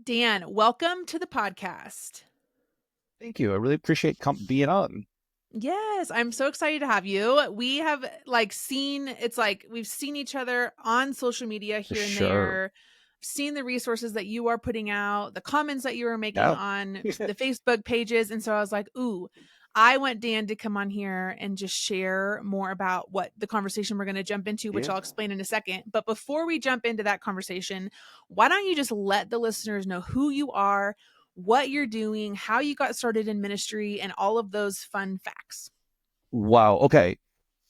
Dan, welcome to the podcast. Thank you. I really appreciate being on. Yes, I'm so excited to have you. We have we've seen each other on social media For here and sure. there, seen the resources that you are putting out, the comments that you are making Yeah. on the Facebook pages. And so I was like, ooh, I want Dan to come on here and just share more about what the conversation we're going to jump into, which Yeah. I'll explain in a second. But before we jump into that conversation, why don't you just let the listeners know who you are, what you're doing, how you got started in ministry, and all of those fun facts. Wow. Okay.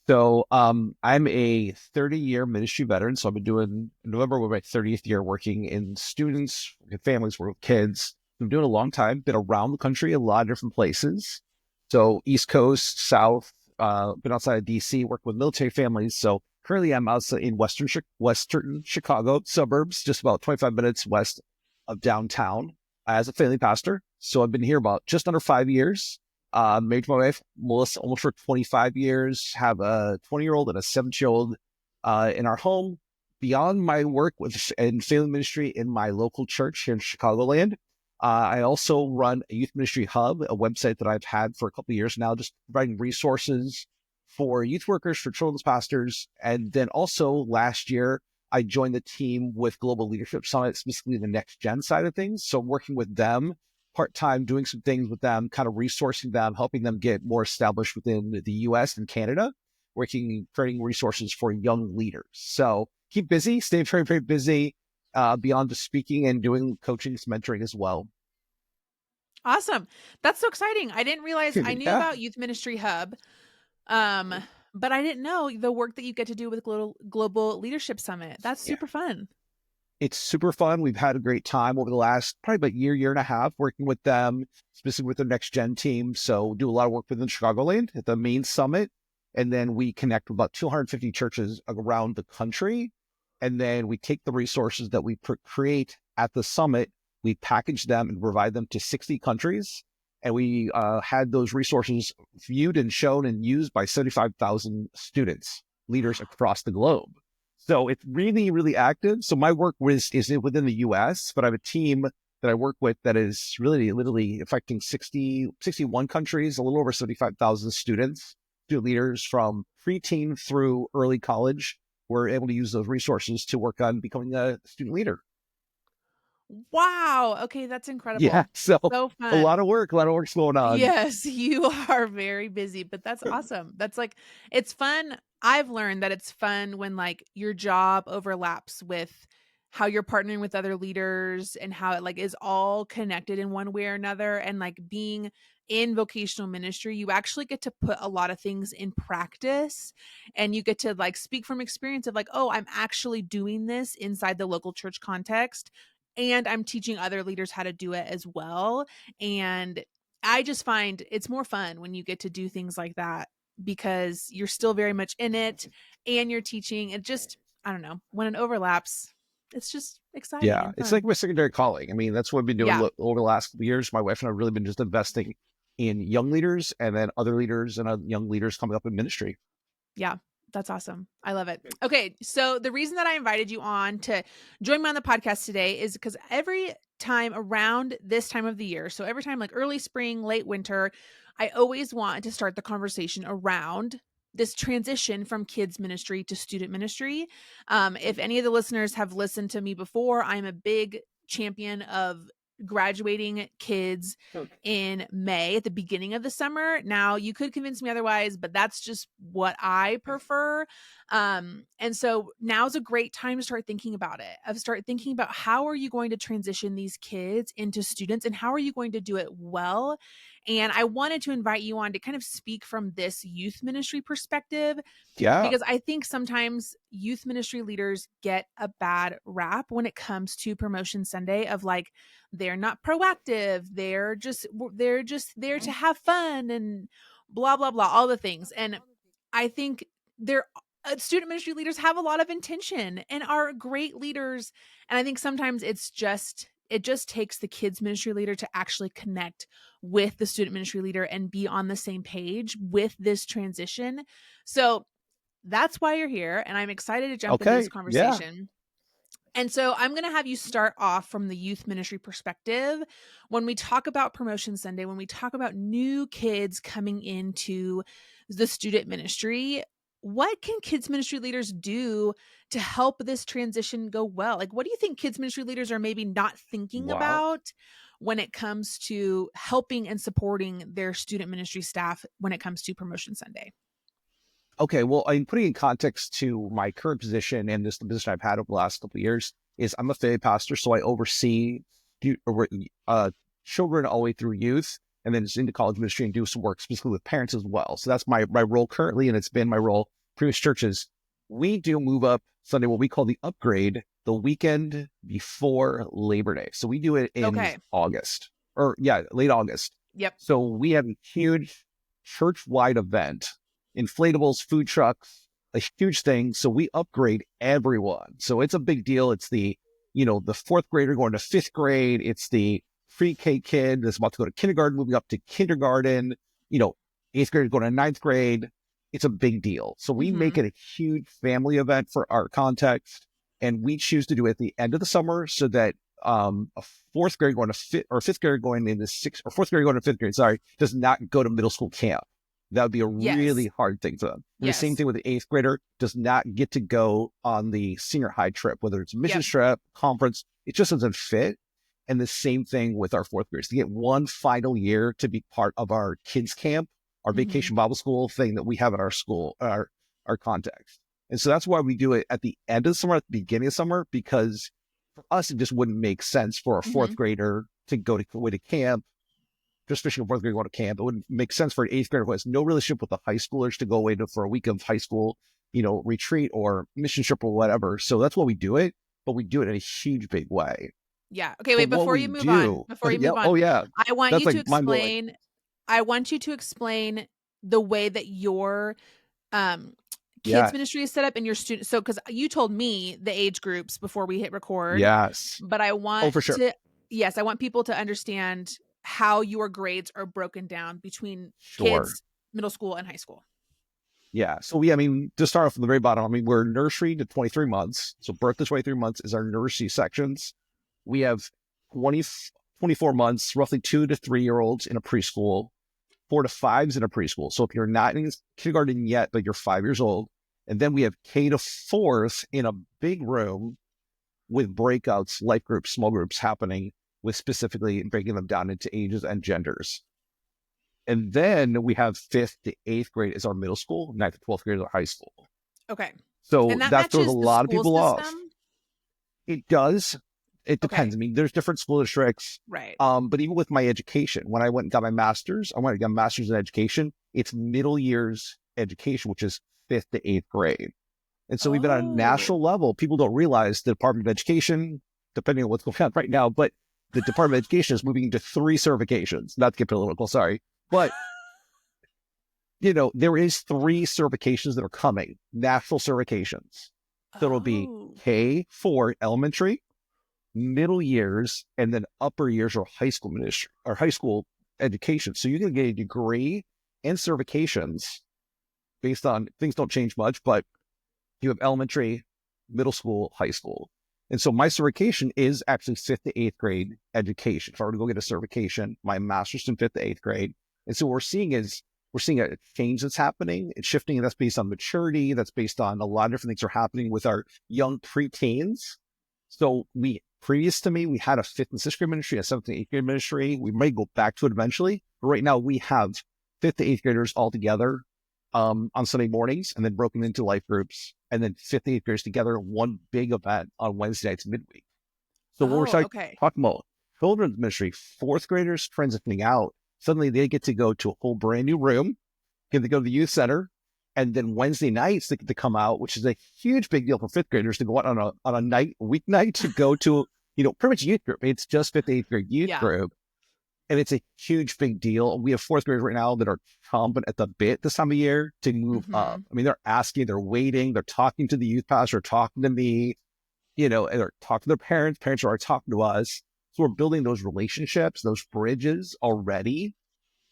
So I'm a 30-year ministry veteran. So I've been doing November with my 30th year working in students, with families, with kids. I'm doing a long time, been around the country, a lot of different places. So East Coast, South, been outside of DC, worked with military families. So currently I'm outside in Western Chicago suburbs, just about 25 minutes west of downtown as a family pastor. So I've been here about just under 5 years. Married to my wife, Melissa, almost for 25 years, have a 20-year-old and a 7-year-old in our home. Beyond my work with in family ministry in my local church here in Chicagoland, I also run a youth ministry hub, a website that I've had for a couple of years now, just providing resources for youth workers, for children's pastors. And then also last year, I joined the team with Global Leadership Summit, specifically the next gen side of things. So I'm working with them part-time, doing some things with them, kind of resourcing them, helping them get more established within the US and Canada, working, creating resources for young leaders. So keep busy, stay very, very busy, beyond just speaking and doing coaching, mentoring as well. Awesome. That's so exciting. I didn't realize I knew Yeah. about Youth Ministry Hub, um, but I didn't know the work that you get to do with Global Leadership Summit. That's Yeah. super fun. It's super fun. We've had a great time over the last probably about year and a half working with them, specifically with the next gen team. So do a lot of work within Chicagoland at the main summit. And then we connect with about 250 churches around the country. And then we take the resources that we create at the summit, we package them and provide them to 60 countries. And we had those resources viewed and shown and used by 75,000 students, leaders across the globe. So it's really, really active. So my work is within the US, but I have a team that I work with that is really literally affecting 61 countries, a little over 75,000 students, student leaders from preteen through early college. We're able to use those resources to work on becoming a student leader. Wow. Okay, that's Yeah. incredible. So So fun. a lot of work's going on. Yes, you are very busy, but that's awesome. That's like it's fun. I've learned that it's fun when like your job overlaps with how you're partnering with other leaders and how it like is all connected in one way or another. And like being in vocational ministry, you actually get to put a lot of things in practice and you get to like speak from experience of like, oh, I'm actually doing this inside the local church context. And I'm teaching other leaders how to do it as well. And I just find it's more fun when you get to do things like that because you're still very much in it and you're teaching. It just, I don't know, when it overlaps, it's just exciting Yeah. and It's like fun. my secondary calling. I mean, that's what I've been doing Yeah. over the last couple of years. My wife and I have really been just investing in young leaders and then other leaders and young leaders coming up in ministry. Yeah. That's awesome. I love it. Okay. So, the reason that I invited you on to join me on the podcast today is because every time around this time of the year, so every time like early spring, late winter, I always want to start the conversation around this transition from kids ministry to student ministry. If any of the listeners have listened to me before, I'm a big champion of graduating kids in May at the beginning of the summer. Now, you could convince me otherwise, but that's just what I prefer. And so now's a great time to start thinking about it. Of start thinking about how are you going to transition these kids into students and how are you going to do it well? And I wanted to invite you on to kind of speak from this youth ministry perspective Yeah. because I think sometimes youth ministry leaders get a bad rap when it comes to promotion Sunday of like they're not proactive, they're just there to have fun and blah blah blah all the things. And I think they're student ministry leaders have a lot of intention and are great leaders, and I think sometimes it just takes the kids ministry leader to actually connect with the student ministry leader and be on the same page with this transition. So that's why you're here, and I'm excited to jump into this Okay. Yeah. conversation. And so I'm going to have you start off from the youth ministry perspective. When we talk about Promotion Sunday, when we talk about new kids coming into the student ministry, what can kids ministry leaders do to help this transition go well? Like, what do you think kids ministry leaders are maybe not thinking Wow. about when it comes to helping and supporting their student ministry staff when it comes to Promotion Sunday? Okay, well, I'm putting in context to my current position and this the position I've had over the last couple of years is I'm a faith pastor, so I oversee uh, children all the way through youth, and then it's into college ministry and do some work specifically with parents as well. So that's my role currently, and it's been my role previous churches. We do move up Sunday, what we call the upgrade, the weekend before Labor Day. So we do it in Okay. August, or yeah, late August. Yep. So we have a huge church-wide event, inflatables, food trucks, a huge thing. So we upgrade everyone. So it's a big deal. It's the fourth grader going to fifth grade. It's the pre-K kid that's about to go to kindergarten, moving up to kindergarten, you know, eighth grade going to ninth grade. It's a big deal. So we make Mm-hmm. it a huge family event for our context. And we choose to do it at the end of the summer so that a fourth grade going to fifth or fifth grade going into sixth or fourth grade going to fifth grade, sorry, does not go to middle school camp. That would be a Yes. really hard thing for them. And the same Yes. thing with the eighth grader does not get to go on the senior high trip, whether it's a mission Yep. trip, conference, it just doesn't fit. And the same thing with our fourth graders. They get one final year to be part of our kids camp, our Mm-hmm. vacation Bible school thing that we have at our school, our context. And so that's why we do it at the end of summer, at the beginning of summer, because for us, it just wouldn't make sense for a Mm-hmm. fourth grader to go to camp, just especially a fourth grader going to camp. It wouldn't make sense for an eighth grader who has no relationship with the high schoolers to go away for a week of high school, retreat or mission trip or whatever. So that's why we do it, but we do it in a huge, big way. Yeah. Okay, But wait, what before we you move on, do, yeah, oh yeah, I want that's you to like mind blowing. explain I want you to explain the way that your um kids Yes, ministry is set up and your students. So cuz you told me the age groups before we hit record, yes. but I Oh, want for sure. to yes, I want people to understand how your grades are broken down between Sure. kids, middle school and high school. Yeah. So to start off from the very bottom, we're nursery to 23 months. So birth to 23 months is our nursery sections. We have 20, 24 months, roughly 2 to 3 year olds in a preschool, 4 to 5s in a preschool. So if you're not in kindergarten yet, but you're 5 years old, and then we have K to fourth in a big room with breakouts, life groups, small groups happening with specifically breaking them down into ages and genders. And then we have fifth to eighth grade is our middle school, ninth to 12th grade is our high school. Okay. So And that that throws a matches the lot of school people off. system? It does. It depends. Okay. There's different school districts. Right. But even with my education, when I went and got my master's, I went and got a master's in education. It's middle years education, which is fifth to eighth grade. And so we've been on a Oh. national level. People don't realize the Department of Education, depending on what's going on right now, but the Department of Education is moving into 3 certifications. Not to get political, sorry. But there is 3 certifications that are coming, national certifications. So it'll be Oh. K for elementary, middle years, and then upper years or high school ministry or high school education. So you can get a degree and certifications based on things don't change much, but you have elementary, middle school, high school. And so my certification is actually fifth to eighth grade education. If I were to go get a certification, my master's in fifth to eighth grade. And so what we're seeing a change that's happening. It's shifting, and that's based on maturity. That's based on a lot of different things are happening with our young preteens. So previous to me, we had a fifth and sixth grade ministry, a seventh and eighth grade ministry. We may go back to it eventually. But right now we have fifth to eighth graders all together on Sunday mornings, and then broken into life groups, and then fifth to eighth graders together, one big event on Wednesday nights midweek. So when we're Oh, okay. talking about children's ministry, fourth graders transitioning out, suddenly they get to go to a whole brand new room, get to go to the youth center, and then Wednesday nights they get to come out, which is a huge big deal for fifth graders to go out on a weeknight to go to, pretty much youth group. It's just fifth to eighth grade youth Yeah. group. And it's a huge, big deal. We have fourth graders right now that are chomping at the bit this time of year to move up. Mhm. They're asking, they're waiting, they're talking to the youth pastor, talking to me, and they're talking to their parents. Parents are talking to us. So we're building those relationships, those bridges already.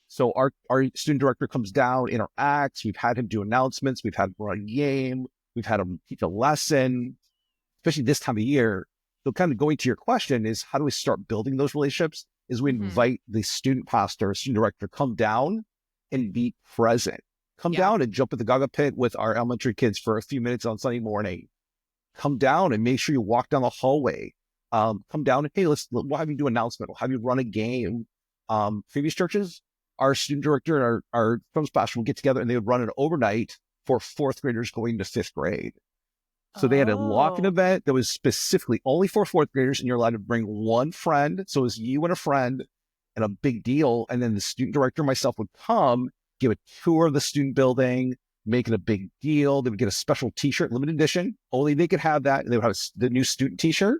So our student director comes down, interacts. We've had him do announcements. We've had him run a game. We've had him teach a lesson, especially this time of year. So kind of going to your question is how do we start building those relationships? Is we Mhm. invite the student pastor, student director, come down and be present. Come Yeah. down and jump at the gaga pit with our elementary kids for a few minutes on Sunday morning. Come down and make sure you walk down the hallway. Come down and, hey, we'll have you do an announcement. We'll have you run a game. Previous churches, our student director and our films pastor would get together and they would run an overnight for fourth graders going to fifth grade. So they had a lock-in Oh. event that was specifically only for fourth graders, and you're allowed to bring one friend. So it was you and a friend, and a big deal. And then the student director and myself would come, give a tour of the student building, make it a big deal. They would get a special T-shirt, limited edition. Only they could have that. And they would have the new student T-shirt.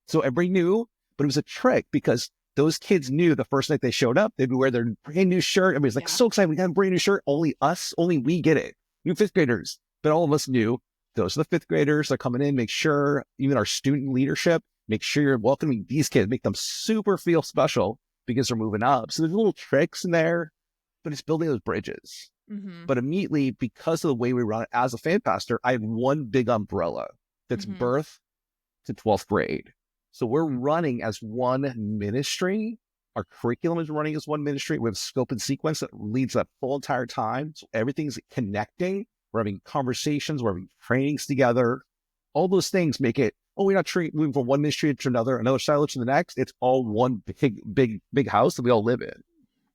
So everybody knew, but it was a trick because those kids knew the first night they showed up, they'd wear their brand new shirt. Everybody's like, Yeah. so excited. We got a brand new shirt. Only us, only we get it. New fifth graders. But all of us knew those are the fifth graders that are coming in. Make sure, even our student leadership, make sure you're welcoming these kids, make them super feel special because they're moving up. So there's little tricks in there, but it's building those bridges. Mhm. But immediately, because of the way we run it as a fan pastor, I have one big umbrella that's Mhm. birth to 12th grade. So we're running as one ministry. Our curriculum is running as one ministry. We have scope and sequence that leads that full entire time. So everything's connecting. We're having conversations. We're having trainings together. All those things make it, oh, we're not moving from one ministry to another silo to the next. It's all one big house that we all live in.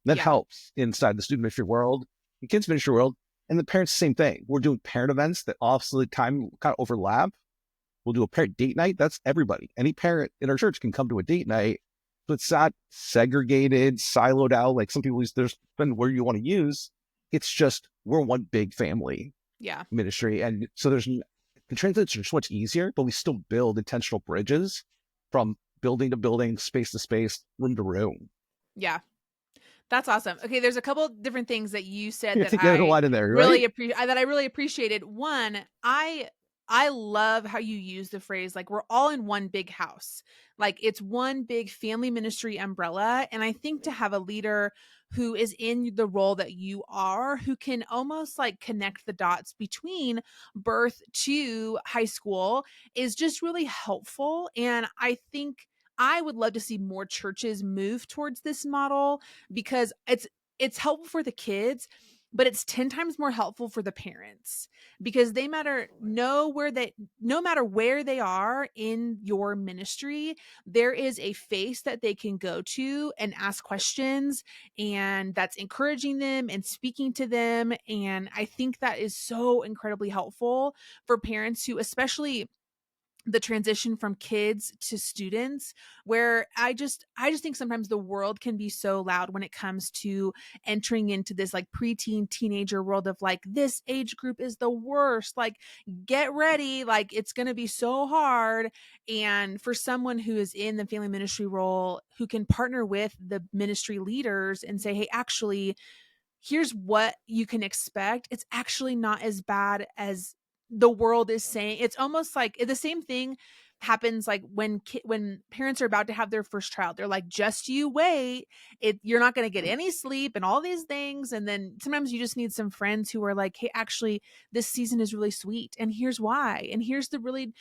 That Yeah. helps inside the student ministry world, the kids ministry world, and the parents, the same thing. We're doing parent events that obviously time kind of overlap. We'll do a parent date night. That's everybody. Any parent in our church can come to a date night. So it's not segregated, siloed out like some people use. There's been where you want to use. It's just we're one big family Yeah. ministry. And so the transits are just much easier, but we still build intentional bridges from building to building, space to space, room to room. Yeah. That's awesome. Okay, there's a couple different things that you said You that get a I lot in there, right? really appreciated. One, I love how you use the phrase like we're all in one big house. Like it's one big family ministry umbrella, and I think to have a leader who is in the role that you are, who can almost like connect the dots between birth to high school is just really helpful, and I think I would love to see more churches move towards this model because it's helpful for the kids, but it's 10 times more helpful for the parents because they matter know where they no matter where they are in your ministry, there is a face that they can go to and ask questions, and that's encouraging them and speaking to them, and I think that is so incredibly helpful for parents who, especially the transition from kids to students, where I just think sometimes the world can be so loud when it comes to entering into this like preteen teenager world of like this age group is the worst, like get ready, like it's going to be so hard. And for someone who is in the family ministry role who can partner with the ministry leaders and say, hey, actually here's what you can expect. It's actually not as bad as the world is saying. It's almost like the same thing happens like when parents are about to have their first child. They're like, just you wait. You're not going to get any sleep and all these things. And then sometimes you just need some friends who are like, hey, actually, this season is really sweet. And here's why. And here's the really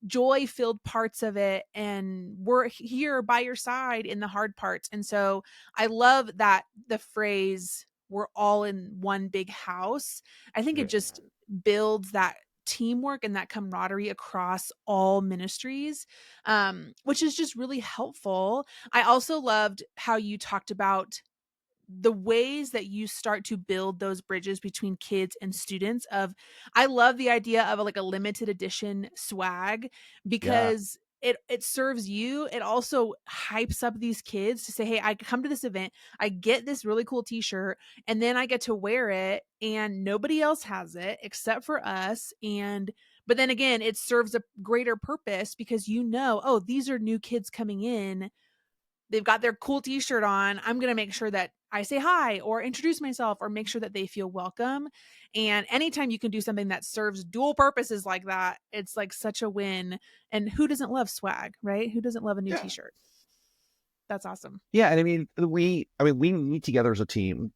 joy filled parts of it, and we're here by your side in the hard parts. And so I love that the phrase we're all in one big house, I think it Yeah. just builds that teamwork and that camaraderie across all ministries, which is just really helpful. I also loved how you talked about the ways that you start to build those bridges between kids and students. Of I love the idea of like a limited edition swag Yeah. because it serves you. It also hypes up these kids to say, hey, I come to this event, I get this really cool t-shirt, and then I get to wear it and nobody else has it except for us. And but then again, it serves a greater purpose because oh, these are new kids coming in, they've got their cool t-shirt on, I'm going to make sure that I say hi or introduce myself or make sure that they feel welcome. And anytime you can do something that serves dual purposes like that, it's like such a win. And who doesn't love swag, right? Who doesn't love a new Yeah. t-shirt? That's awesome. Yeah. And I mean, we meet together as a team,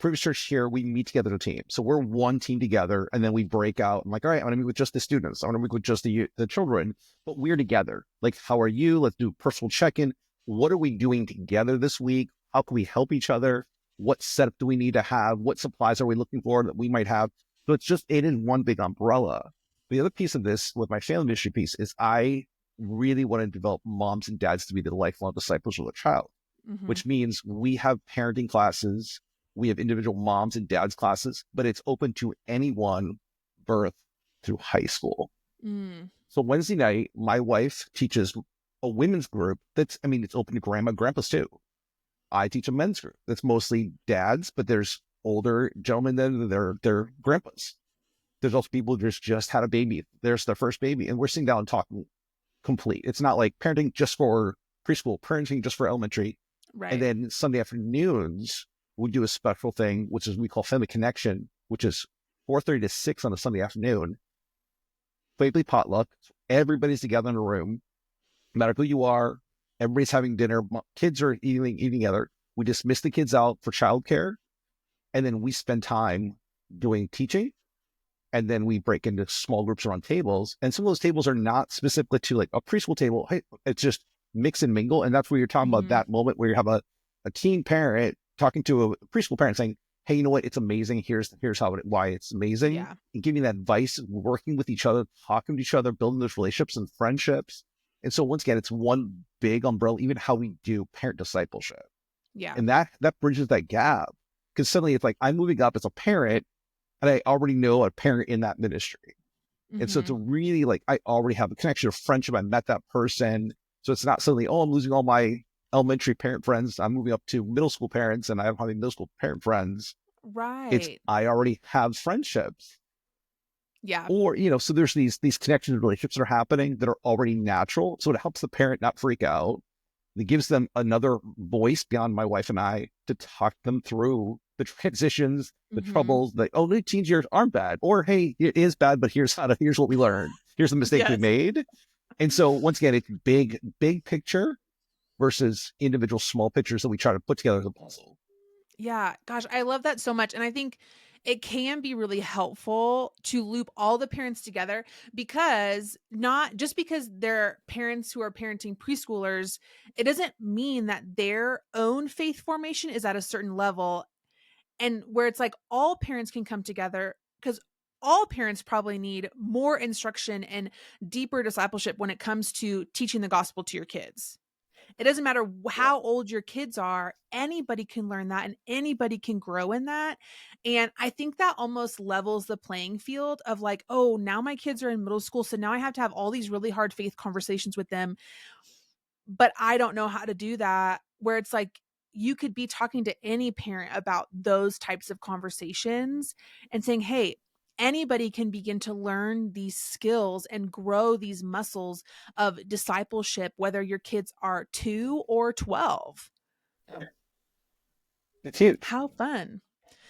previous church here, we meet together as a team. So we're one team together, and then we break out. I'm like, all right, I'm going to meet with just the students. I want to meet with just the children, but we're together. Like, how are you? Let's do personal check-in. What are we doing together this week? How can we help each other? What setup do we need to have? What supplies are we looking for that we might have? So it is one big umbrella. The other piece of this with my family ministry piece is I really want to develop moms and dads to be the lifelong disciples of their child, Mm-hmm. which means we have parenting classes, we have individual moms and dads classes, but it's open to anyone birth through high school. Mm. So Wednesday night, my wife teaches a women's group it's open to grandpas too. I teach a men's group that's mostly dads, but there's older gentlemen that they're grandpas. There's also people who just had a baby. There's their first baby, and we're sitting down and talking complete. It's not like parenting just for preschool, parenting just for elementary. And Right. then Sunday afternoons, we do a special thing, which is we call Family Connection, which is 4:30 to 6 on a Sunday afternoon. Family potluck. Everybody's together in a room, no matter who you are. Everybody's having dinner. Kids are eating together. We dismiss the kids out for childcare, and then we spend time doing teaching. And then we break into small groups around tables. And some of those tables are not specifically to like a preschool table. Hey, it's just mix and mingle. And that's where you're talking about Mm-hmm. that moment where you have a teen parent talking to a preschool parent saying, hey, you know what? It's amazing. Here's why it's amazing. Yeah. And giving that advice, working with each other, talking to each other, building those relationships and friendships. And so once again, it's one big umbrella, even how we do parent discipleship. Yeah. And that bridges that gap. Because suddenly it's like I'm moving up as a parent and I already know a parent in that ministry. And so it's Mm-hmm. a really like, I already have a connection of friendship. I met that person. So it's not suddenly, oh, I'm losing all my elementary parent friends. I'm moving up to middle school parents and I don't have any middle school parent friends. It's, Right. I already have friendships. Yeah. Or, so there's these connections and relationships that are happening that are already natural. So it helps the parent not freak out. It gives them another voice beyond my wife and I to talk them through the transitions, the Mm-hmm. troubles, the the teen years aren't bad, or hey, it is bad, but here's what we learned. Here's the mistakes we Yes. made. And so once again, it's big picture versus individual small pictures that we try to put together as a puzzle. Yeah, gosh, I love that so much. And I think it can be really helpful to loop all the parents together because not just because they're parents who are parenting preschoolers, it doesn't mean that their own faith formation is at a certain level and where it's like all parents can come together because all parents probably need more instruction and deeper discipleship when it comes to teaching the gospel to your kids. It doesn't matter Yeah. how old your kids are, anybody can learn that and anybody can grow in that. And I think that almost levels the playing field of like, oh, now my kids are in middle school. So now I have to have all these really hard faith conversations with them, but I don't know how to do that. Where it's like, you could be talking to any parent about those types of conversations and saying, hey, anybody can begin to learn these skills and grow these muscles of discipleship, whether your kids are 2 or 12. It's huge. How fun.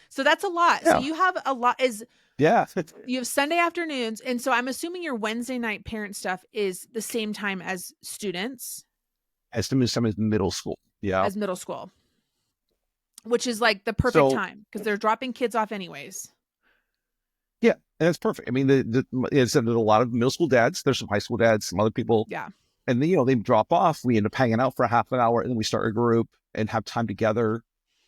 So that's a lot. So Yeah. you have a lot is Yeah. you have Sunday afternoons. And so I'm assuming your Wednesday night parent stuff is the same time as students, Estimate some is middle school. Yeah. as middle school, which is like the perfect So time because they're dropping kids off anyways. yeah, and that's perfect. I mean, there's a lot of middle school dads. There's some high school dads, some other people, Yeah. and then, they drop off. We end up hanging out for a half an hour, and then we start a group and have time together.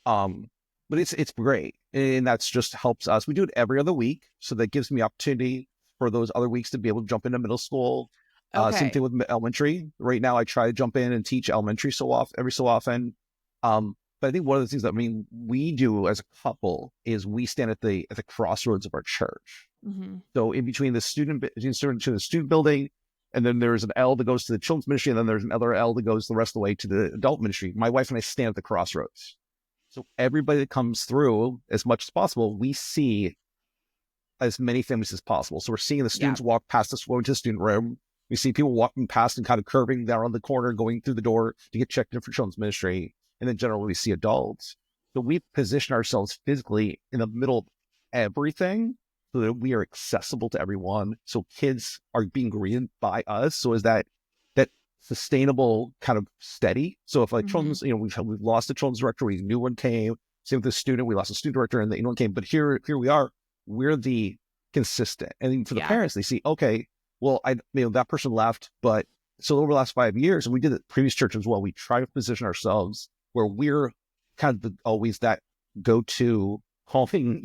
Um, but it's great, and that's just helps us. We do it every other week, so that gives me opportunity for those other weeks to be able to jump into middle school. Same Okay. thing with elementary. Right now, I try to jump in and teach elementary every so often. But I think one of the things that we do as a couple is we stand at the crossroads of our church. Mm-hmm. So in between the student building, and then there's an L that goes to the children's ministry, and then there's another L that goes the rest of the way to the adult ministry. My wife and I stand at the crossroads. So everybody that comes through, as much as possible, we see as many families as possible. So we're seeing the Yeah. students walk past us going to the student room. We see people walking past and kind of curving down on the corner, going through the door to get checked in for children's ministry. And then generally we see adults. So we position ourselves physically in the middle of everything so that we are accessible to everyone. So kids are being greeted by us. So is that sustainable kind of steady? So if like Mm-hmm. children's, we've lost a children's director, a new one came. Same with the student. We lost a student director and the one came, but here we are. We're the consistent. And then for the Yeah. parents, they see, okay, well, that person left, but so over the last 5 years, and we did it previous church as well, we try to position ourselves where we're kind of always that go-to calming,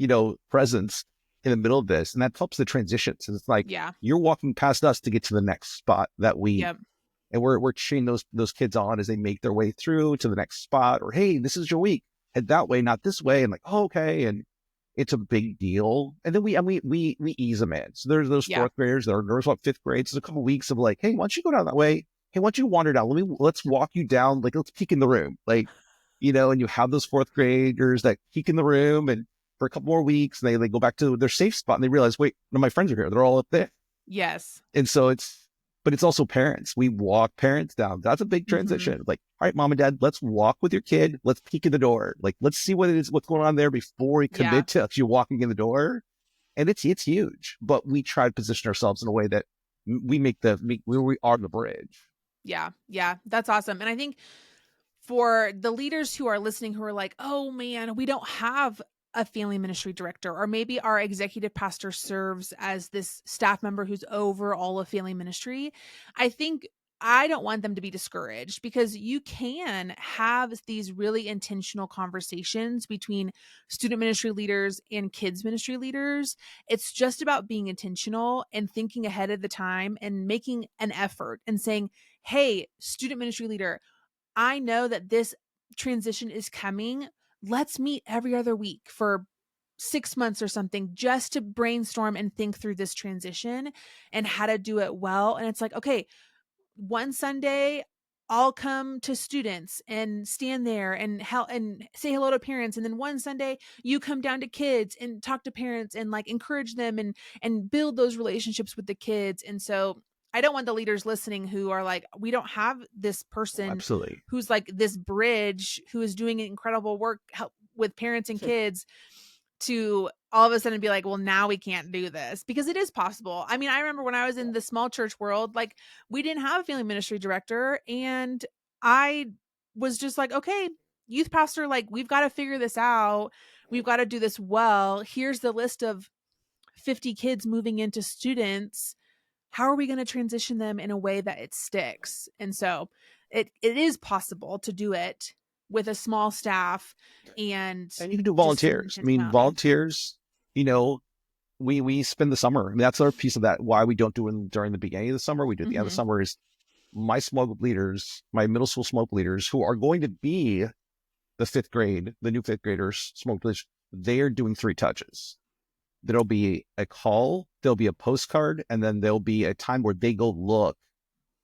presence in the middle of this. And that helps the transitions. And it's like, Yeah. you're walking past us to get to the next spot that week. Yep. And we're cheering those kids on as they make their way through to the next spot, or, hey, this is your week. Head that way, not this way. And like, oh, okay. And it's a big deal. And then we ease them in. So there's those Yeah. fourth graders that are nervous about fifth grade. So there's a couple of weeks of like, hey, why don't you go down that way? Hey, why don't you wander down? Let's walk you down. Like, let's peek in the room. Like, and you have those fourth graders that peek in the room and for a couple more weeks, and they go back to their safe spot and they realize, wait, none of my friends are here. They're all up there. Yes. And so but it's also parents. We walk parents down. That's a big transition. Like, all right, mom and dad, let's walk with your kid. Let's peek in the door. Like, let's see what it is, what's going on there before we commit to actually walking in the door. And it's huge, but we try to position ourselves in a way that we we are the bridge. Yeah. Yeah. That's awesome. And I think for the leaders who are listening, who are like, oh man, we don't have a family ministry director, or maybe our executive pastor serves as this staff member who's over all of family ministry. I don't want them to be discouraged, because you can have these really intentional conversations between student ministry leaders and kids ministry leaders. It's just about being intentional and thinking ahead of the time and making an effort and saying, hey, student ministry leader, I know that this transition is coming. Let's meet every other week for 6 months or something, just to brainstorm and think through this transition and how to do it well. And it's like, okay, one Sunday I'll come to students and stand there and help and say hello to parents. And then one Sunday you come down to kids and talk to parents and like encourage them and build those relationships with the kids. And so I don't want the leaders listening who are like, we don't have this Oh, person absolutely. who's like this bridge who is doing incredible work with parents and kids, to all of a sudden be like, well, now we can't do this, because it is possible. I mean, I remember when I was in the small church world, like, we didn't have a family ministry director, and I was just like, okay, youth pastor, like, we've got to figure this out. We've got to do this well. Here's the list of 50 kids moving into students. How are we going to transition them in a way that it sticks? And so it is possible to do it with a small staff and And you can do just some volunteers. I mean, intentionality. volunteers, we spend the summer. I mean, that's our piece of that. Why we don't do it during the beginning of the summer. We do at the end of the summer is my small group leaders, my middle school small group leaders, who are going to be the new fifth graders, small group leaders. They are doing 3 touches. There'll be a call, there'll be a postcard, and then there'll be a time where they go look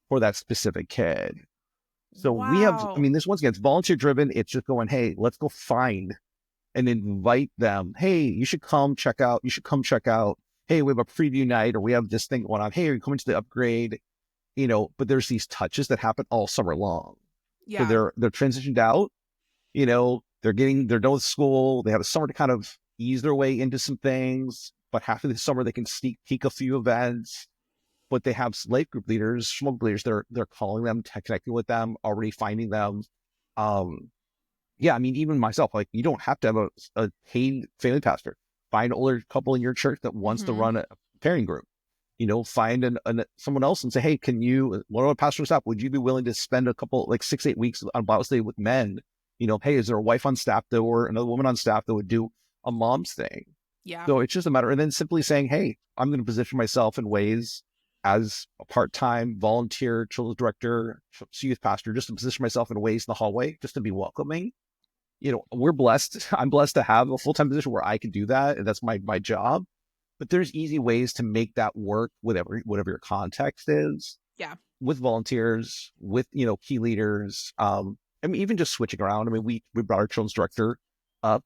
for that specific kid. So Wow. this once again, it's volunteer driven. It's just going, hey, let's go find and invite them. Hey, you should come check out. You should come check out. Hey, we have a preview night, or we have this thing going on. Hey, are you coming to the upgrade? But there's these touches that happen all summer long. So Yeah. they're transitioned out, they're done with school. They have a summer to kind of ease their way into some things, but half of the summer they can sneak peek a few events. But they have life group leaders, small group leaders. They're calling them, connecting with them, already finding them. Yeah, I mean, even myself, like, you don't have to have a paid family pastor. Find an older couple in your church that wants to run a parenting group. Find someone else and say, hey, one of our pastoral staff, would you be willing to spend a couple, like 6-8 weeks on Bible study with men? Hey, is there a wife on staff or another woman on staff that would do a mom's thing? Yeah. So it's just a matter, and then simply saying, hey, I'm going to position myself in ways as a part-time volunteer children's director, youth pastor, just to position myself in ways in the hallway, just to be welcoming. We're blessed. I'm blessed to have a full-time position where I can do that, and that's my job. But there's easy ways to make that work, whatever your context is. Yeah. With volunteers, with key leaders. Even just switching around. I mean, we brought our children's director up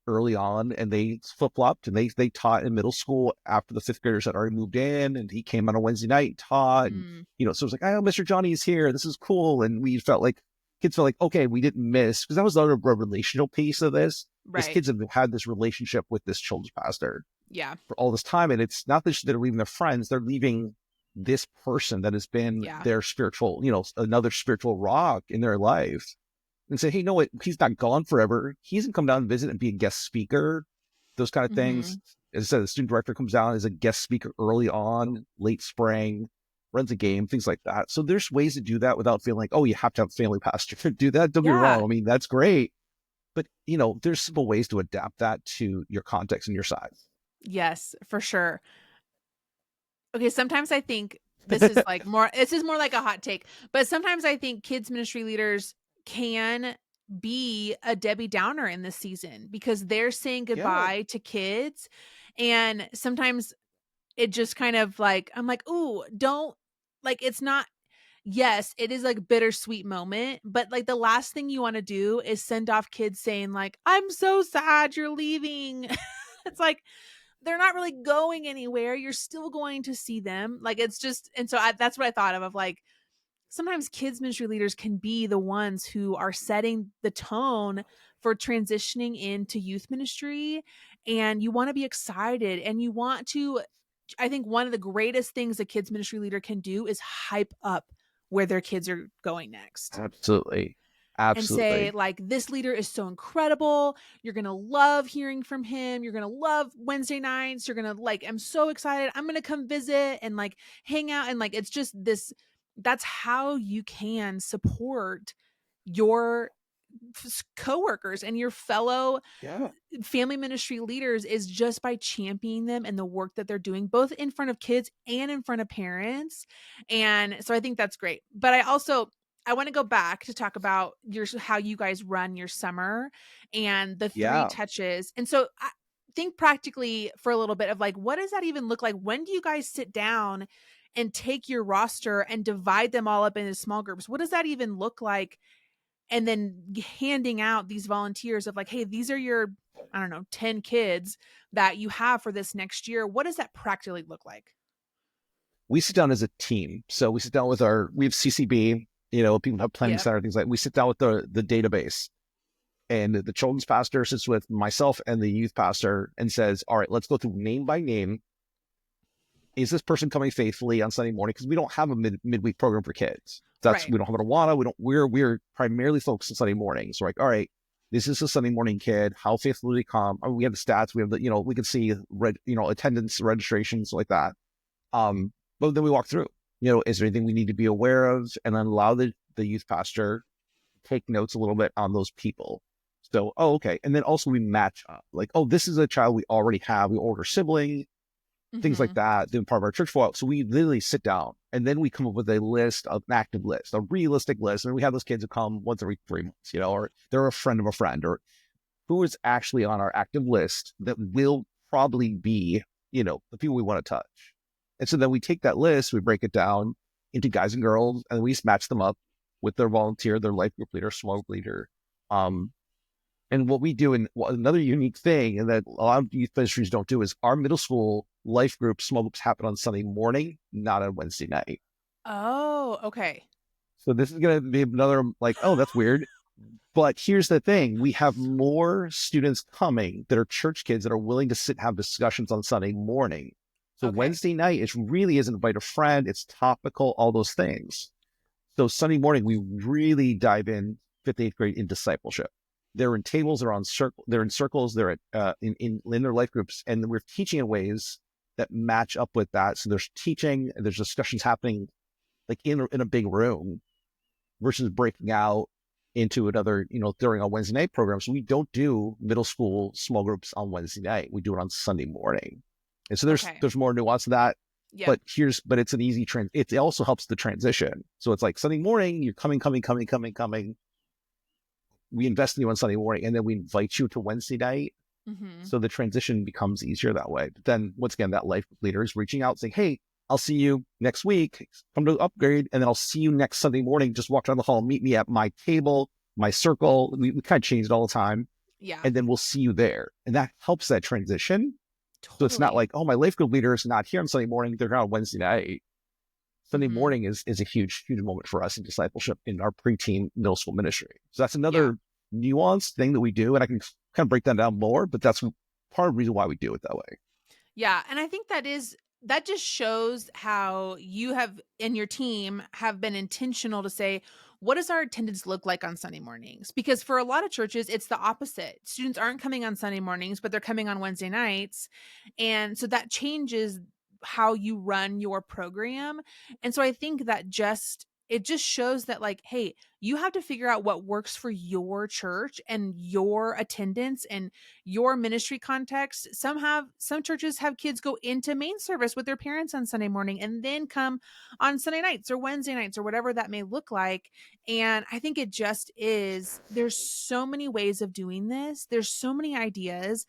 early on, and they flip-flopped, and they taught in middle school after the fifth graders had already moved in, and he came on a Wednesday night and taught. And, so it was like, oh, Mr. Johnny is here. This is cool. And kids felt like, okay, we didn't miss, because that was the other relational piece of this. Right. Is kids have had this relationship with this children's pastor Yeah. for all this time. And it's not that they're leaving their friends, they're leaving this person that has been their spiritual, another spiritual rock in their life. and say, hey, no, what? He's not gone forever. He can come down and visit and be a guest speaker, those kind of things. Mhm. As I said, the student director comes down as a guest speaker early on, late spring, runs a game, things like that. So there's ways to do that without feeling like, oh, you have to have a family pastor to do that. Don't get me Yeah. wrong. I mean, that's great. But, there's simple ways to adapt that to your context and your size. Yes, for sure. Okay, sometimes I think this is more like a hot take, but sometimes I think kids ministry leaders can be a Debbie Downer in this season because they're saying Yeah, goodbye to kids. And sometimes it just kind of like, I'm like, ooh, don't like it's not yes, it is like bittersweet moment, but like the last thing you want to do is send off kids saying, like, I'm so sad you're leaving. It's like they're not really going anywhere. You're still going to see them. Like it's just, and so that's what I thought of like sometimes kids ministry leaders can be the ones who are setting the tone for transitioning into youth ministry, and you want to be excited and you want to, I think one of the greatest things a kids ministry leader can do is hype up where their kids are going next absolutely. and say Absolutely. like this leader is so incredible, you're gonna love hearing from him, you're gonna love Wednesday nights, you're gonna like, I'm so excited, I'm gonna come visit and like hang out, and like it's just this, that's how you can support your coworkers and your fellow Yeah. family ministry leaders is just by championing them and the work that they're doing both in front of kids and in front of parents. And so I think that's great. But I want to go back to talk about your how you guys run your summer and the three Yeah. touches. And so I think practically for a little bit of like what does that even look like? When do you guys sit down and take your roster and divide them all up into small groups? What does that even look like? And then handing out these volunteers of like, hey, these are your, I don't know, 10 kids that you have for this next year. What does that practically look like? We sit down as a team. So we sit down with we have CCB, people have planning Yep. center, things like we sit down with the database, and the children's pastor sits with myself and the youth pastor and says, all right, let's go through name by name. Is this person coming faithfully on Sunday morning? Because we don't have a midweek program for kids. Right. We don't have an Awana. We're primarily focused on Sunday morning. So like, all right, this is a Sunday morning kid. How faithfully they come? I mean, we have the stats. We have we can see attendance, registrations like that. But then we walk through. Is there anything we need to be aware of? And then allow the youth pastor take notes a little bit on those people. So, oh, okay. And then also we match up. Like, oh, this is a child we already have. We order sibling, things like Mm-hmm. that. They're part of our church for. So we literally sit down and then we come up with a list, an active list, a realistic list. And we have those kids who come once every 3 months, or they're a friend of a friend, or who is actually on our active list that will probably be, the people we want to touch. And so then we take that list, we break it down into guys and girls, and we just match them up with their volunteer, their life group leader, small group leader. And what we do, and another unique thing, and that a lot of youth ministries don't do, is our middle school life groups, small groups happen on Sunday morning, not on Wednesday night. Oh, okay. So this is going to be another like, oh, that's weird. But here's the thing: we have more students coming that are church kids that are willing to sit and have discussions on Sunday morning. So Okay. Wednesday night, it really is invite a friend. It's topical, all those things. So Sunday morning, we really dive in fifth, eighth grade in discipleship. They're in tables, they're in circles, they're in their life groups, and we're teaching in ways that match up with that. So there's teaching, there's discussions happening like in a big room versus breaking out into another, during our Wednesday night program. So we don't do middle school small groups on Wednesday night. We do it on Sunday morning. And so Okay. there's more nuance to that. Yep. But it's an easy it also helps the transition. So it's like Sunday morning, you're coming. We invest in you on Sunday morning, and then we invite you to Wednesday night. Mm-hmm. So the transition becomes easier that way. But then once again, that life leader is reaching out saying, hey, I'll see you next week. Come to upgrade, and then I'll see you next Sunday morning. Just walk down the hall, meet me at my table, my circle. We kind of change it all the time. Yeah. And then we'll see you there. And that helps that transition. So it's not Totally. like, oh, my life group leader is not here on Sunday morning. They're on Wednesday night. Sunday Mm-hmm. morning is a huge moment for us in discipleship in our preteen middle school ministry. So that's Yeah. another nuanced thing that we do. And I can kind of break that down more, but that's part of the reason why we do it that way. Yeah, and I think that just shows how you have and your team have been intentional to say what does our attendance look like on Sunday mornings? Because for a lot of churches, it's the opposite. Students aren't coming on Sunday mornings, but they're coming on Wednesday nights. And so that changes how you run your program. And so I think that it just shows that, like, hey, you have to figure out what works for your church and your attendance and your ministry context. Some churches have kids go into main service with their parents on Sunday morning and then come on Sunday nights or Wednesday nights or whatever that may look like. And I think it just is, there's so many ways of doing this. There's so many ideas.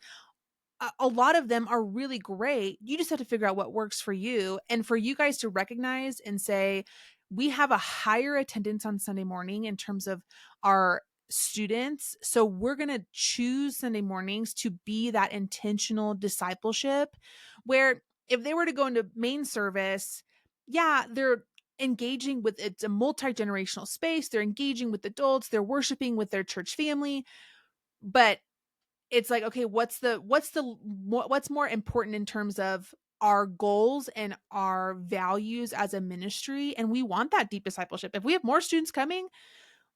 A lot of them are really great. You just have to figure out what works for you, and for you guys to recognize and say, we have a higher attendance on Sunday morning in terms of our students. So we're going to choose Sunday mornings to be that intentional discipleship where if they were to go into main service, yeah, they're engaging with, it's a multi-generational space. They're engaging with adults, they're worshiping with their church family, but it's like, okay, what's more important in terms of our goals and our values as a ministry? And we want that deep discipleship. If we have more students coming,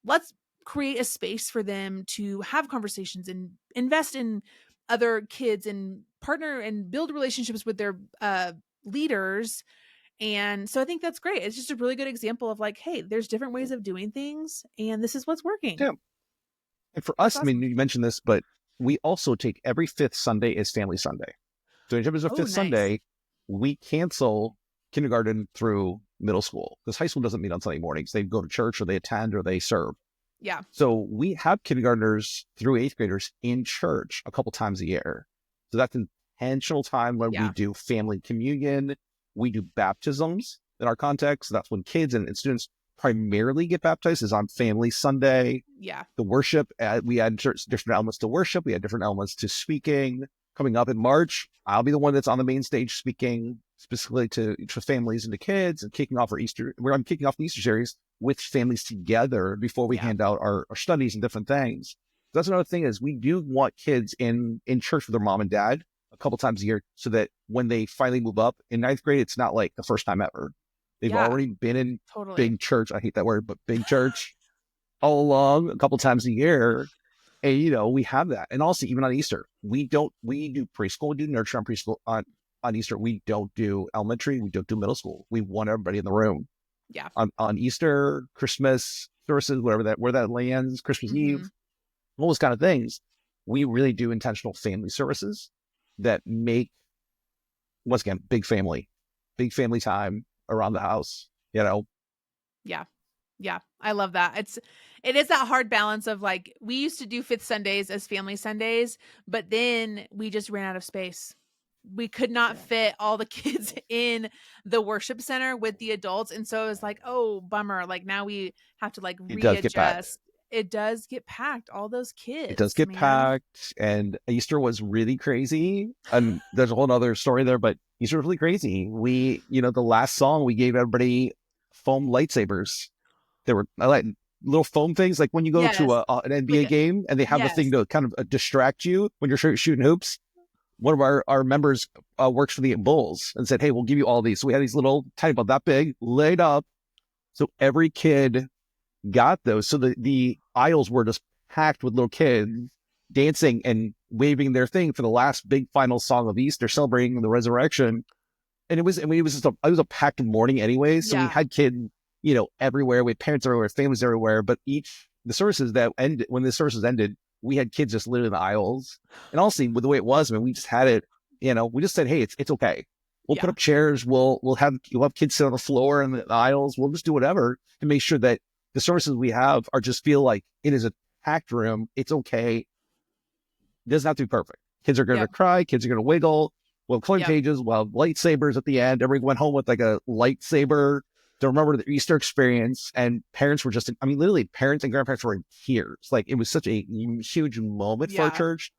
let's create a space for them to have conversations and invest in other kids and partner and build relationships with their leaders. And so I think that's great. It's just a really good example of like, hey, there's different ways of doing things, and this is what's working. Yeah. And for That's us, I mean, awesome. you mentioned this, but we also take every fifth Sunday as Family Sunday. So anytime there's a Oh, fifth nice. Sunday, we cancel kindergarten through middle school because high school doesn't meet on Sunday mornings. They go to church or they attend or they serve. Yeah. So we have kindergartners through eighth graders in church a couple times a year. So that's intentional time when we Yeah. do family communion. We do baptisms in our context. That's when kids and students primarily get baptized is on Family Sunday. Yeah. The worship, we had different elements to worship. We had different elements to speaking. Coming up in March, I'll be the one that's on the main stage speaking specifically to families and to kids and kicking off our Easter, where I'm kicking off the Easter series with families together before we Yeah. hand out our studies and different things. That's another thing is we do want kids in church with their mom and dad a couple times a year so that when they finally move up in ninth grade, it's not like the first time ever. They've Yeah. already been in Totally. big church. I hate that word, but big church all along a couple times a year. And we have that. And also even on Easter, we do preschool, we do nurture on preschool on Easter. We don't do elementary, we don't do middle school. We want everybody in the room. Yeah. On Easter, Christmas services, where that lands, Christmas Mhm. Eve, all those kind of things. We really do intentional family services that make, once again, big family time around the house, Yeah. Yeah. I love that. It is that hard balance of like, we used to do fifth Sundays as family Sundays, but then we just ran out of space. We could not Yeah. fit all the kids in the worship center with the adults. And so it was like, oh, bummer. Like now we have to like It does get packed. readjust. It does get packed. All those It does kids, get man. packed, and Easter was really crazy. And there's a whole other story there, but Easter was really crazy. The last song we gave everybody foam lightsabers. They were like little foam things, like when you go to Yes. an NBA Like, game and they have the thing yes. to kind of distract you when you're shooting hoops. One of our members works for the Bulls and said, "Hey, we'll give you all these." So we had these little tiny, about that big, laid up. So every kid got those. So the aisles were just packed with little kids dancing and waving their thing for the last big final song of Easter, celebrating the resurrection. And it was just it was a packed morning anyway. So we Yeah. had kids, everywhere. We had parents everywhere, families everywhere. But the services that ended, when the services ended, we had kids just literally in the aisles. And also with the way it was, I mean, we just had it, we just said, hey, it's okay. We'll put Yeah. up chairs. You'll have kids sit on the floor in the aisles. We'll just do whatever to make sure that the services we have are just feel like it is a packed room. It's okay. It doesn't have to be perfect. Kids are going to Yep. cry. Kids are going to wiggle. We'll have coin Yep. pages. We'll have lightsabers at the end. Everybody went home with like a lightsaber to remember the Easter experience. And parents were literally parents and grandparents were in tears. Like it was such a huge moment for our Yeah. church.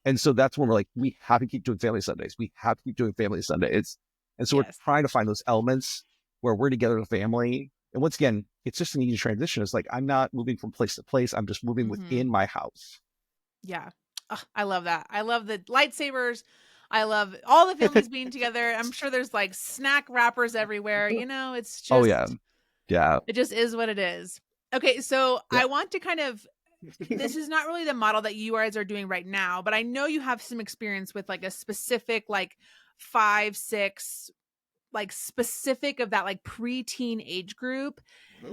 And so that's when we're like, we have to keep doing family Sundays. We have to keep doing family Sundays. And so we're Yes. trying to find those elements where we're together as a family. And once again, it's just an easy transition. It's like, I'm not moving from place to place. I'm just moving Mhm. within my house. Yeah. Ugh, I love that. I love the lightsabers. I love all the families being together. I'm sure there's like snack wrappers everywhere. It's Oh yeah. just, Yeah. it just is what it is. Okay, so Yeah. I want to kind of this is not really the model that you guys are doing right now, but I know you have some experience with like a specific like 5, 6, like specific of that like preteen age group.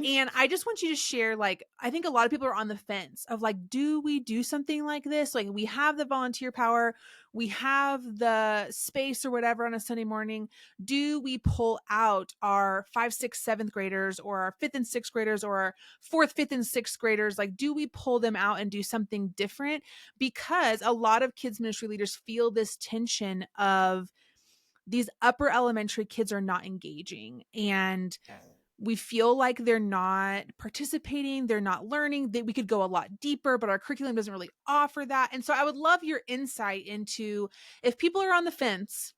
And I just want you to share, like, I think a lot of people are on the fence of like, do we do something like this? Like, we have the volunteer power, we have the space or whatever on a Sunday morning. Do we pull out our 5, 6, 7th graders or our 5th and 6th graders or our 4th, 5th, and 6th graders? Like, do we pull them out and do something different? Because a lot of kids ministry leaders feel this tension of these upper elementary kids are not engaging, and we feel like they're not participating, they're not learning, that we could go a lot deeper, but our curriculum doesn't really offer that. And so I would love your insight into, if people are on the fence,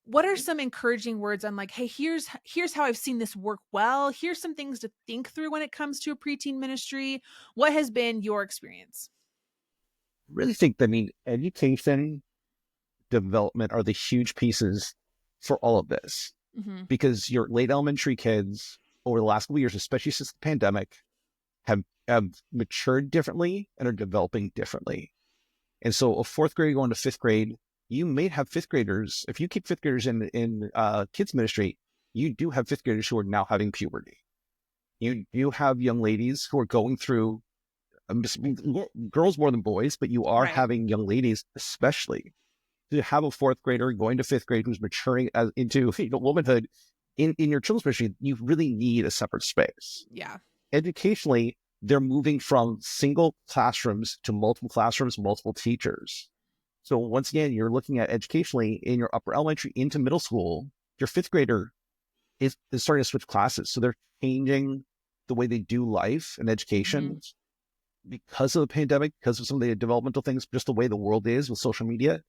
what are some encouraging words on like, hey, here's how I've seen this work well. Here's some things to think through when it comes to a preteen ministry. What has been your experience? Really think, I mean, education, development are the huge pieces for all of this, Mm-hmm. because your late elementary kids over the last couple of years, especially since the pandemic, have matured differently and are developing differently. And so a fourth grade going to fifth grade, you may have fifth graders. If you keep fifth graders in kids ministry, you do have fifth graders who are now having puberty. You have young ladies who are going through, girls more than boys, but you are Right. having young ladies, especially to have a fourth grader going to fifth grade who's maturing into womanhood in your children's ministry. You really need a separate space. Yeah. Educationally, they're moving from single classrooms to multiple classrooms, multiple teachers. So once again, you're looking at educationally in your upper elementary into middle school, your fifth grader is starting to switch classes. So they're changing the way they do life and Mm-hmm. education because of the pandemic, because of some of the developmental things, just the way the world is with social media.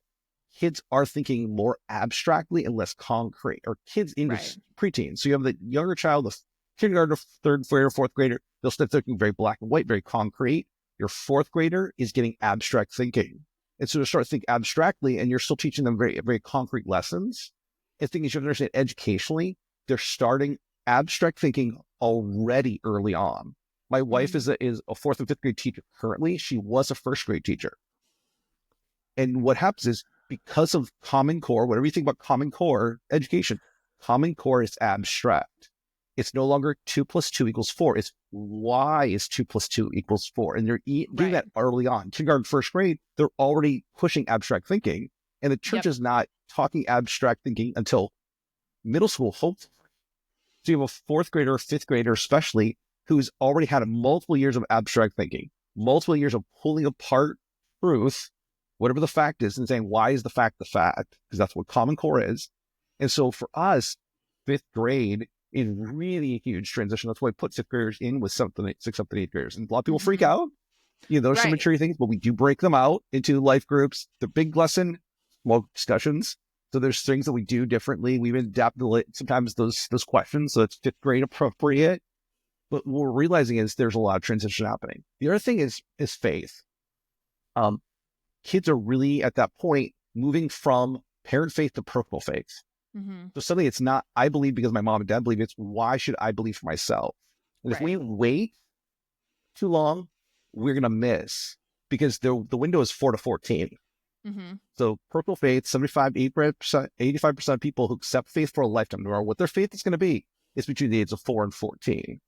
Kids are thinking more abstractly and less concrete, or kids into Right. preteens. So you have the younger child, the kindergartner, third grader, fourth grader, they'll start thinking very black and white, very concrete. Your fourth grader is getting abstract thinking. And so they start to think abstractly, and you're still teaching them very, very concrete lessons. And the thing is, you have to understand educationally, they're starting abstract thinking already early on. My wife Mm-hmm. is a fourth and fifth grade teacher currently. She was a first grade teacher. And what happens is, because of Common Core, whatever you think about Common Core education, Common Core is abstract. It's no longer 2 + 2 = 4. It's why is 2 + 2 = 4. And they're doing Right. that early on. Kindergarten, first grade, they're already pushing abstract thinking. And the church Yep. is not talking abstract thinking until middle school, hopefully. So you have a fourth grader, fifth grader, especially, who's already had multiple years of abstract thinking, multiple years of pulling apart truth, whatever the fact is, and saying, why is the fact the fact? Because that's what Common Core is. And so for us, fifth grade is really a huge transition. That's why I put fifth graders in with sixth, seventh, and eighth graders. And a lot of people freak Mm-hmm. out. There's some Right. maturity things, but we do break them out into life groups. The big lesson, small discussions. So there's things that we do differently. We've adapted sometimes those questions, so it's fifth grade appropriate. But what we're realizing is there's a lot of transition happening. The other thing is faith. Um, Kids are really at that point moving from parent faith to personal faith. Mm-hmm. So suddenly it's not, I believe because my mom and dad believe, it's why should I believe for myself? And if we Right. wait too long, we're going to miss, because the window is 4 to 14. Mm-hmm. So personal faith, 75, 85% of people who accept faith for a lifetime, no matter what their faith is going to be, is between the ages of 4 and 14.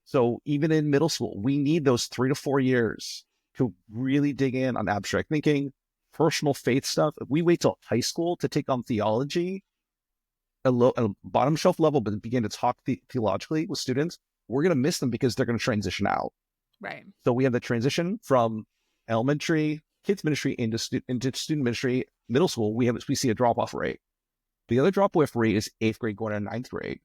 So even in middle school, we need those 3 to 4 years to really dig in on abstract thinking, personal faith stuff. If we wait till high school to take on theology, a bottom shelf level, but begin to talk theologically with students, we're going to miss them because they're going to transition out. Right. So we have the transition from elementary kids ministry into student ministry. Middle school, we see a drop off rate. The other drop off rate is eighth grade going to ninth grade.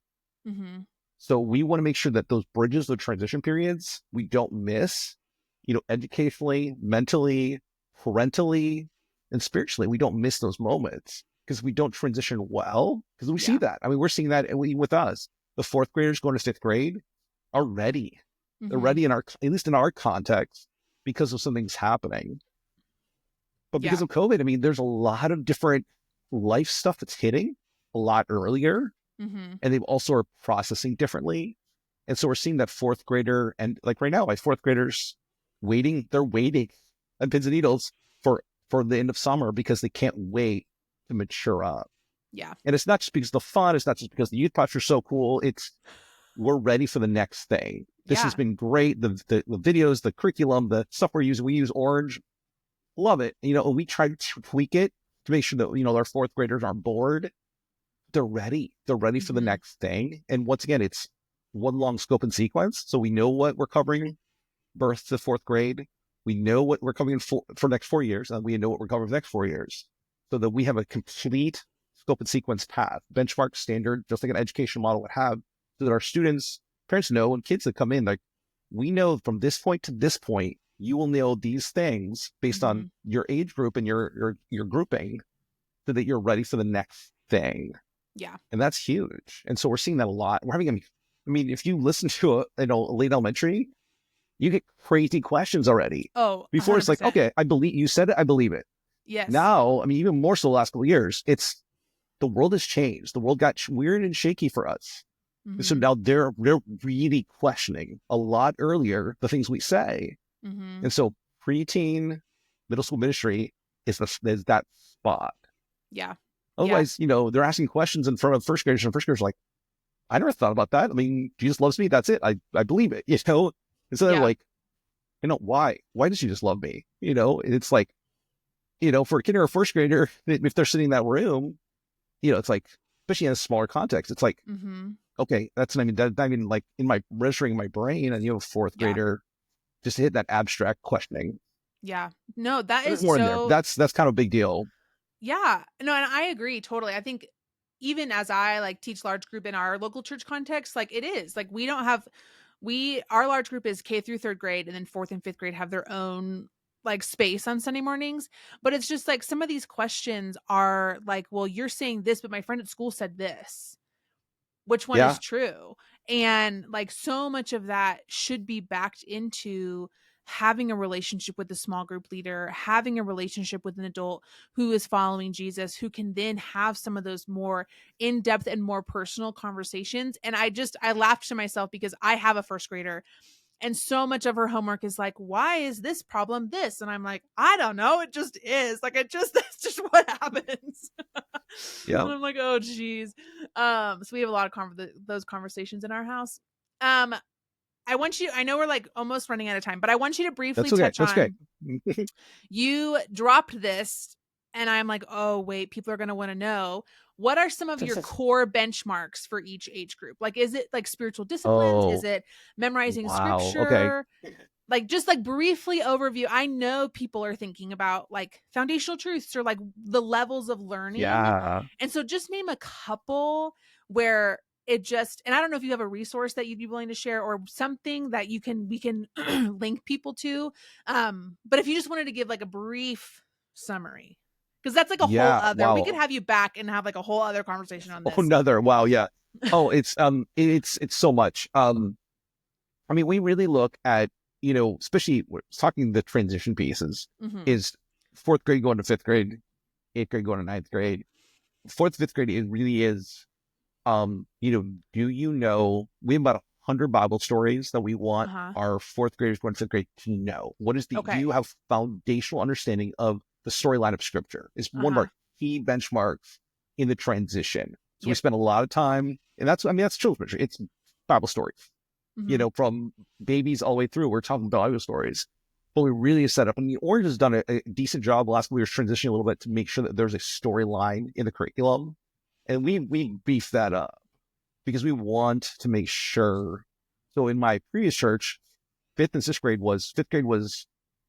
Mm-hmm. So we want to make sure that those bridges, the transition periods, we don't miss, educationally, mentally, parentally, and spiritually. We don't miss those moments because we don't transition well, because we see Yeah. that. I mean, we're seeing that with us. The fourth graders going to fifth grade are ready. They're Mm-hmm. ready at least in our context, because of something's happening. But because Yeah. of COVID, I mean, there's a lot of different life stuff that's hitting a lot earlier, Mm-hmm. and they also are processing differently. And so we're seeing that fourth grader, and like right now, my fourth graders they're waiting on pins and needles for the end of summer because they can't wait to mature up. Yeah. And it's not just because of the fun, it's not just because the youth projects are so cool. It's we're ready for the next thing. This has Yeah. been great. The videos, the curriculum, the stuff we use Orange, love it. And we try to tweak it to make sure that our fourth graders aren't bored. They're ready. They're ready for the Mhm. next thing. And once again, it's one long scope and sequence. So we know what we're covering birth to fourth grade. We know what we're covering for next 4 years, and we know what we're covering for the next 4 years, so that we have a complete scope and sequence path, benchmark standard, just like an education model would have, so that our students, parents know, and kids that come in, like, we know from this point to this point, you will know these things based on Mhm. your age group and your grouping, so that you're ready for the next thing. Yeah. And that's huge. And so we're seeing that a lot. We're having, if you listen to a late elementary, you get crazy questions already. Oh, Before it's like, 100%. okay, I believe you said it, I believe it. Yes. Now, even more so the last couple of years, it's the world has changed. The world got weird and shaky for us. And so Mhm. now they're really questioning a lot earlier the things we say. Mhm. And so preteen, middle school ministry is that spot. Yeah. Yeah. Otherwise, they're asking questions in front of first graders, and first graders are like, I never thought about that. Jesus loves me. That's it. I believe it. And so they're Yeah. like, why? Why does she just love me? And it's like, for a kid or a first grader, if they're sitting in that room, it's like, especially in a smaller context, it's like, Mhm. okay, not even like in my registering my brain, and fourth Yeah. grader just hit that abstract questioning. Yeah. No, that There's is more in there. so That's kind of a big deal. yeah. No, and I agree totally. I think even as I like teach large group in our local church context, like it is like we don't have our large group is K through third grade, and then fourth and fifth grade have their own like space on Sunday mornings. But it's just like some of these questions are like, well, you're saying this, but my friend at school said this. Which one is Yeah. true? And like so much of that should be backed into having a relationship with the small group leader, having a relationship with an adult who is following Jesus, who can then have some of those more in-depth and more personal conversations. And I laughed to myself because I have a first grader, and so much of her homework is like, why is this problem this? And I'm like, I don't know. It just is. Like, that's just what happens. Yeah. And I'm like, oh, geez. So we have a lot of those conversations in our house. Um, I know we're like almost running out of time, but I want you to briefly That's okay. touch That's okay. on, you dropped this, and I'm like, oh, wait, people are going to want to know. What are some of your core benchmarks for each age group? Like, is it like spiritual disciplines? Is Oh, it memorizing wow. Okay. scripture? Like, just like briefly overview. I know people are thinking about like foundational truths or like the levels of learning. Yeah. And so just name a couple where it just, and I don't know if you have a resource that you'd be willing to share or something that we can link people to. But if you just wanted to give like a brief summary, because that's like a whole Yeah. other, we could Wow. have you back and have like a whole other conversation on Oh, this. another. Wow. Yeah. Oh, it's so much. We really look at, especially talking the transition pieces, Mm-hmm. is fourth grade going to fifth grade, eighth grade going to ninth grade. Fourth, fifth grade, it really is, do we have about 100 Bible stories that we want Uh-huh. our fourth graders going to fifth grade to know. Do Okay. you have foundational understanding of the storyline of scripture? It's one of Uh-huh. our key benchmarks in the transition. So we Yep. spend a lot of time, and that's children's ministry. It's Bible stories, Mm-hmm. from babies all the way through. We're talking Bible stories. But we really set up, and the Orange has done a decent job the last couple of years transitioning a little bit to make sure that there's a storyline in the curriculum. And we beef that up because we want to make sure. So in my previous church, fifth grade was,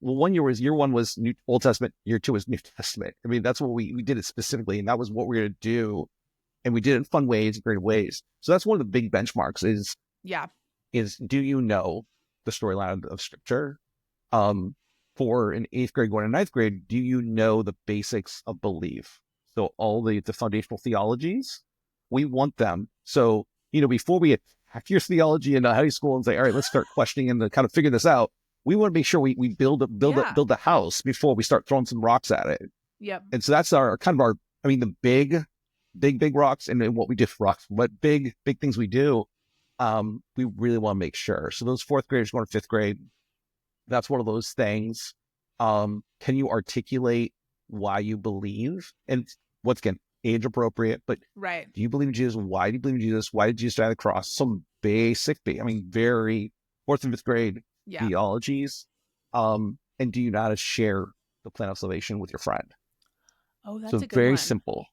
well, year one was New Old Testament, year two was New Testament. That's what we did it specifically, and that was what we were going to do. And we did it in fun ways, great ways. So that's one of the big benchmarks Yeah. is do you know the storyline of scripture? For an eighth grade going to ninth grade, do you know the basics of belief? So all the foundational theologies, we want them. So, before we attack your theology in high school and say, all right, let's start questioning and to kind of figure this out, we want to make sure we Yeah. build a house before we start throwing some rocks at it. Yep. And so that's the big rocks, and then what we do for rocks, what big things we do. we really want to make sure. So those fourth graders going to fifth grade, that's one of those things. Can you articulate why you believe? And once again, age appropriate, but Right. do you believe in Jesus? Why do you believe in Jesus? Why did Jesus die on the cross? Some basic, very fourth and fifth grade Yeah. theologies. And do you know how to share the plan of salvation with your friend? Oh, that's So a good very one. simple.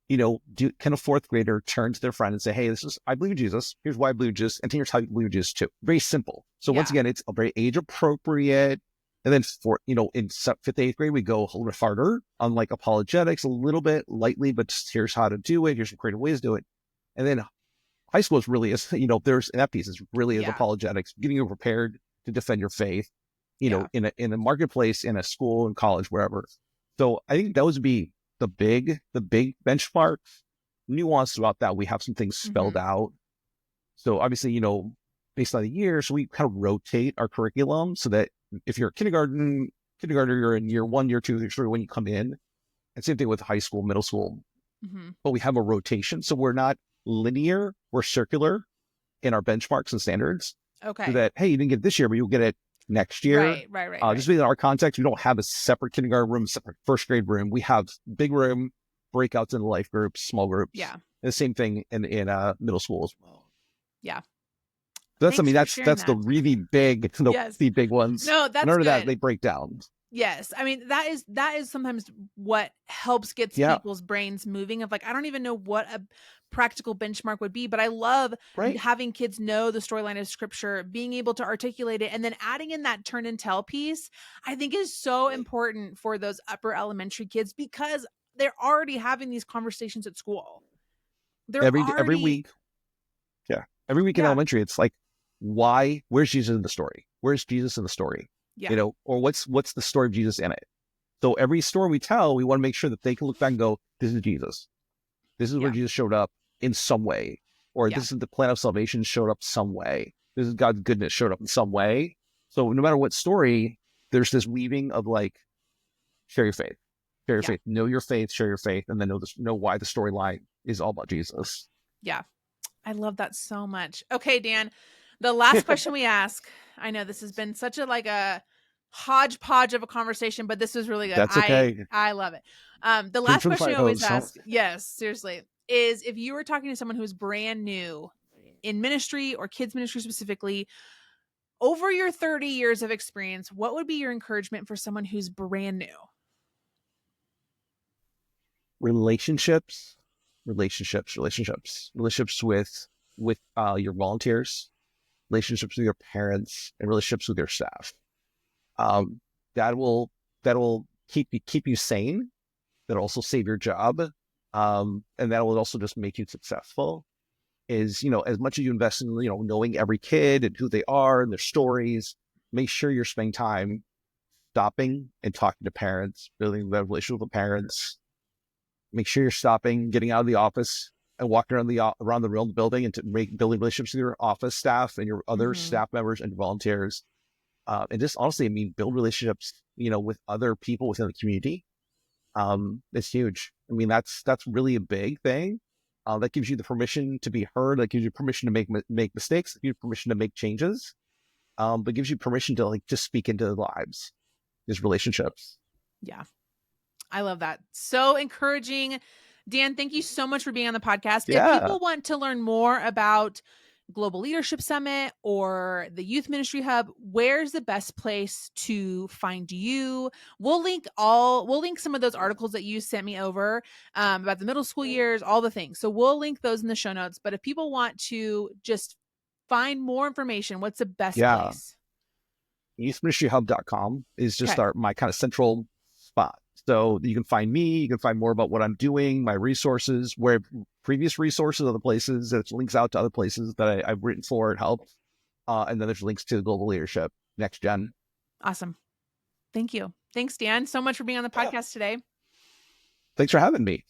Can a fourth grader turn to their friend and say, "Hey, I believe in Jesus. Here's why I believe in Jesus, and here's how you believe in Jesus too." Very simple. So once Yeah. again, it's a very age appropriate. And then in fifth, eighth grade, we go a little bit harder on like apologetics, a little bit lightly, but just here's how to do it. Here's some creative ways to do it. And then high school is really is, there's that piece is really is Yeah. apologetics, getting you prepared to defend your faith, Yeah. in a marketplace, in a school, in college, wherever. So I think those would be the big benchmark. Nuance about that, we have some things spelled Hmm. out. So obviously, based on the year, so we kind of rotate our curriculum so that if you're kindergartner, you're in year 1, year 2, year 3 when you come in. And same thing with high school, middle school. Hmm. But we have a rotation, so we're not linear, we're circular in our benchmarks and standards. So Okay. that, hey, you didn't get it this year, but you'll get it next year. Right. Right. Right. Right. Just in our context, we don't have a separate kindergarten room, separate first grade room. We have big room, breakouts in life groups, small groups. Yeah. And the same thing in middle school as well. Yeah. So Thanks for sharing that's the that. really big, Yes. the big ones. No, And that's under that, good. they break down. Yes. I mean, that is sometimes what helps gets Yeah, people's brains moving of like, I don't even know what a practical benchmark would be, but I love right. having kids know the storyline of scripture, being able to articulate it, and then adding in that turn and tell piece, I think is so important for those upper elementary kids because they're already having these conversations at school. They're Every already, week, yeah, every week in yeah, elementary, it's like, why? Where's Jesus in the story? Where's Jesus in the story? yeah, Or what's the story of Jesus in it? So every story we tell, we want to make sure that they can look back and go, this is Jesus. This is where yeah, Jesus showed up in some way. Or yeah, this is the plan of salvation showed up some way. This is God's goodness showed up in some way. So no matter what story, there's this weaving of like, share your faith. Share your yeah, faith. Know your faith, share your faith, and then know why the storyline is all about Jesus. yeah. I love that so much. Okay, Dan, the last question we ask. I know this has been such a like a hodgepodge of a conversation, but this was really good. That's okay. I love it. The Food last for the question fire we always hose. Huh? ask, yes, seriously, is if you were talking to someone who's brand new in ministry or kids ministry specifically, over your 30 years of experience, what would be your encouragement for someone who's brand new? Relationships, relationships with your volunteers, relationships with your parents, and relationships with your staff. Um, that will keep you sane. That'll also save your job, and that will also just make you successful. Is as much as you invest in knowing every kid and who they are and their stories, make sure you're spending time stopping and talking to parents, building that relationship with the parents. Make sure you're stopping, getting out of the office and walking around the real building and building relationships with your office staff and your other Mm-hmm. staff members and volunteers. And just honestly, I mean, build relationships, with other people within the community. It's huge. I mean, that's really a big thing. That gives you the permission to be heard. That gives you permission to make mistakes. That gives you permission to make changes. But gives you permission to like just speak into their lives, these relationships. Yeah. I love that. So encouraging. Dan, thank you so much for being on the podcast. If Yeah, people want to learn more about Global Leadership Summit or the Youth Ministry Hub, where's the best place to find you? We'll link some of those articles that you sent me over about the middle school years, all the things. So we'll link those in the show notes. But if people want to just find more information, what's the best yeah. place? youthministryhub.com is just Okay. my kind of central spot. So you can find me, you can find more about what I'm doing, my resources, where previous resources, other places, there's links out to other places that I've written for and helped. And then there's links to global leadership, next gen. Awesome. Thank you. Thanks, Dan, so much for being on the Yeah. podcast today. Thanks for having me.